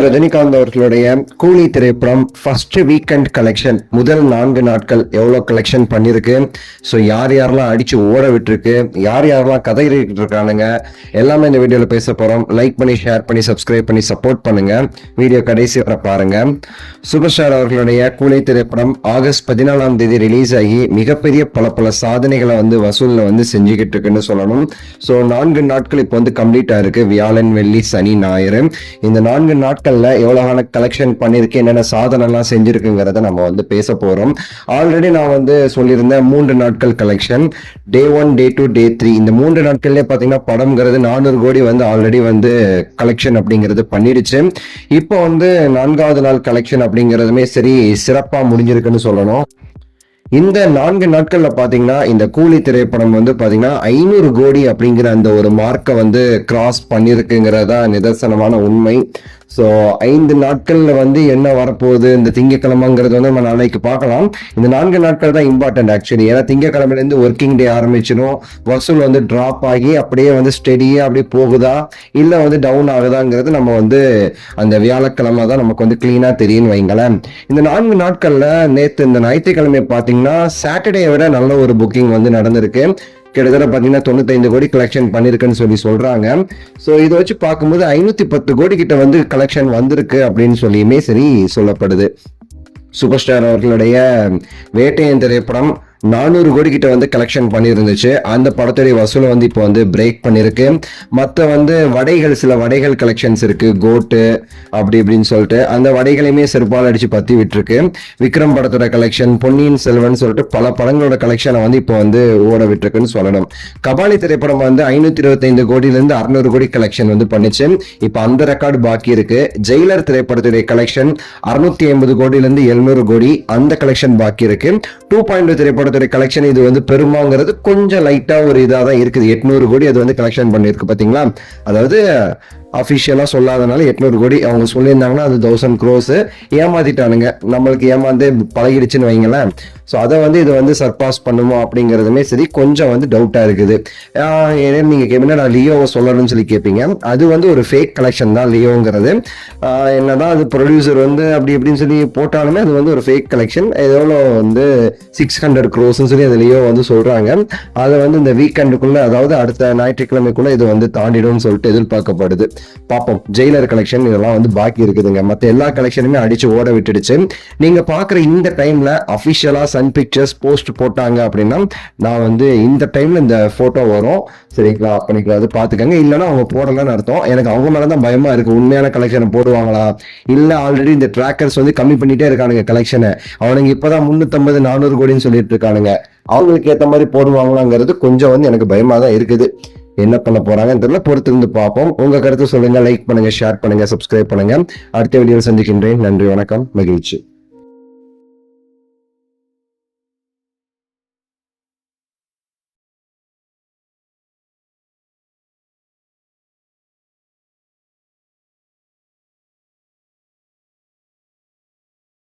ரஜினிகாந்த் அவர்களுடைய கூலி திரைப்படம் ஃபர்ஸ்ட் வீக்கெண்ட் கலெக்ஷன் முதல் 4 நாட்கள் எவ்வளவு கலெக்ஷன் பண்ணிருக்கு. ஸோ யார் யாரெல்லாம் அடிச்சு ஓட விட்டுருக்கு, யார் யாரெல்லாம் கதை இருக்கானுங்க, எல்லாமே இந்த வீடியோல பேச போறோம். லைக் பண்ணி, ஷேர் பண்ணி, சப்ஸ்கிரைப் பண்ணி சப்போர்ட் பண்ணுங்க. வீடியோ கடைசி வரை பாருங்க. சூப்பர் ஸ்டார் அவர்களுடைய கூலி திரைப்படம் ஆகஸ்ட் 14ஆம் தேதி ரிலீஸ் ஆகி மிகப்பெரிய பல சாதனைகளை வசூல்ல செஞ்சுக்கிட்டு இருக்குன்னு சொல்லணும். ஸோ 4 நாட்கள் இப்போ கம்ப்ளீட் ஆயிருக்கு. வியாழன், வெள்ளி, சனி, ஞாயிறு. இந்த 4 நாட்கள்ல எவ்வளவு கலெக்ஷன் பண்ணிருக்கு, என்னென்ன சாதனை எல்லாம் செஞ்சிருக்குங்கிறத நம்ம பேச போறோம். ஆல்ரெடி நான் சொல்லியிருந்தேன் 3 நாட்கள் கலெக்ஷன், டே 1, டே 2, டே 3. இந்த 3 நாட்கள்லயே பாத்தீங்கன்னா படம்ங்கிறது 400 கோடி ஆல்ரெடி கலெக்ஷன் அப்படிங்கிறது பண்ணிடுச்சு. இப்போ 4வது நாள் கலெக்ஷன் அப்படிங்கிறதுமே சரி சிறப்பா முடிஞ்சிருக்குன்னு சொல்லணும். இந்த 4 நாட்கள்ல பாத்தீங்கன்னா இந்த கூலி திரைப்படம் பாத்தீங்கன்னா 500 கோடி அப்படிங்கிற அந்த ஒரு மார்க்கை கிராஸ் பண்ணிருக்குங்கிறதா நிதர்சனமான உண்மை. ஸோ 5 நாட்கள்ல என்ன வரப்போகுது, இந்த திங்கக்கிழமைங்கிறது நம்ம நாளைக்கு பார்க்கலாம். இந்த 4 நாட்கள் தான் இம்பார்ட்டன்ட் ஆக்சுவலி. ஏன்னா திங்கக்கிழமையிலேருந்து ஒர்க்கிங் டே ஆரம்பிச்சிடும். வசூல் டிராப் ஆகி அப்படியே ஸ்டெடியா அப்படியே போகுதா இல்லை டவுன் ஆகுதாங்கிறது நம்ம அந்த வியாழக்கிழமை தான் நமக்கு கிளீனா தெரியும்னு வைங்களேன். இந்த 4 நாட்கள்ல நேற்று இந்த ஞாயிற்றுக்கிழமை பார்த்தீங்கன்னா சாட்டர்டே விட நல்ல ஒரு புக்கிங் நடந்திருக்கு. கிட்டத்தட்ட பாத்தீங்கன்னா 95 கோடி கலெக்ஷன் பண்ணிருக்குன்னு சொல்றாங்க. சோ இதை வச்சு பார்க்கும்போது 510 கோடி கிட்ட கலெக்ஷன் வந்திருக்கு அப்படின்னு சொல்லியுமே சரி சொல்லப்படுது. சூப்பர் ஸ்டார் அவர்களுடைய வேட்டையன் திரைப்படம் 400 கோடி கிட்ட கலெக்ஷன் பண்ணியிருந்துச்சு. அந்த படத்துடைய வசூலை இப்போ பிரேக் பண்ணிருக்கு. மற்ற வடைகள், சில வடைகள் கலெக்ஷன்ஸ் இருக்கு, கோட்டு அப்படி இப்படின்னு சொல்லிட்டு அந்த வடைகளையுமே செருப்பால் அடிச்சு பத்தி விட்டுருக்கு. விக்ரம் படத்தோட கலெக்ஷன், பொன்னியின் செல்வன் சொல்லிட்டு பல படங்களோட கலெக்ஷனை இப்போ ஓட விட்டுருக்குன்னு சொல்லணும். கபாலி திரைப்படம் 525 கோடியிலிருந்து 600 கோடி கலெக்ஷன் பண்ணிச்சு. இப்போ அந்த ரெக்கார்டு பாக்கி இருக்கு. ஜெயிலர் திரைப்படத்துடைய கலெக்ஷன் 650 கோடியிலிருந்து 700 கோடி, அந்த கலெக்ஷன் பாக்கி இருக்கு. 2.2 திரைப்படம் கலெக்ஷன் இது பெருமாங்கிறது கொஞ்சம் லைட்டா ஒரு இதா தான் இருக்குது. 800 கோடி அது கலெக்ஷன் பண்ணிருக்கு பாத்தீங்களா. அதாவது அபிஷியலா சொல்லாதனால 800 கோடி, அவங்க சொல்லியிருந்தாங்கன்னா அது 1000 crores. ஏமாத்திட்டானுங்க, நம்மளுக்கு ஏமாந்து பழகிடுச்சுன்னு வைங்களேன். ஸோ அதை இது சர்பாஸ் பண்ணுமோ அப்படிங்கிறதுமே சரி கொஞ்சம் டவுட்டா இருக்குது. நீங்க கேப்பீங்க நான் லியோவை சொல்லணும்னு சொல்லி கேட்பீங்க. அது ஒரு ஃபேக் கலெக்ஷன் தான் லியோங்கிறது. என்னதான் அது ப்ரொடியூசர் அப்படி இப்படின்னு சொல்லி போட்டாலுமே அது ஒரு ஃபேக் கலெக்ஷன். எவ்வளோ 600 crores சொல்லி அது லியோ சொல்றாங்க. அதை இந்த வீக்கெண்டுக்குள்ள, அதாவது அடுத்த ஞாயிற்றுக்கிழமைக்குள்ள இது தாண்டிடும் சொல்லிட்டு எதிர்பார்க்கப்படுது. பாப்போம். ஜெயிலர் கலெக்ஷன் இதெல்லாம் பாக்கி இருக்குதுங்க. மற்ற எல்லா கலெக்ஷனுமே அடிச்சு ஓட விட்டுடுச்சு. நீங்க பாக்குற இந்த டைம்ல அபிஷியலா சன் பிக்சர்ஸ் போஸ்ட் போட்டாங்க அப்படின்னா நான் இந்த டைம்ல இந்த போட்டோ வரும், சரிங்களா? அப்ப நீங்க அது பாத்துக்கங்க. இல்லைன்னா அவங்க போடலன்னு அர்த்தம். எனக்கு அவங்க மேலதான் பயமா இருக்கு. உண்மையான கலெக்ஷனை போடுவாங்களா இல்ல ஆல்ரெடி இந்த ட்ராக்கர்ஸ் கம்மி பண்ணிட்டே இருக்கானுங்க கலெக்ஷனை. அவனுங்க இப்பதான் 350 400 கோடின்னு சொல்லிட்டு இருக்கானுங்க. அவங்களுக்கு ஏத்த மாதிரி போடுவாங்களாங்கிறது கொஞ்சம் எனக்கு பயமா தான் இருக்குது. என்ன பண்ண போறாங்கன்னு தெரியல, பொறுத்திருந்து பார்ப்போம். உங்க கருத்து சொல்லுங்க, லைக் பண்ணுங்க, ஷேர் பண்ணுங்க, சப்ஸ்கிரைப் பண்ணுங்க. அடுத்த வீடியோவில் சந்திக்கின்றேன். நன்றி, வணக்கம், மகிழ்ச்சி.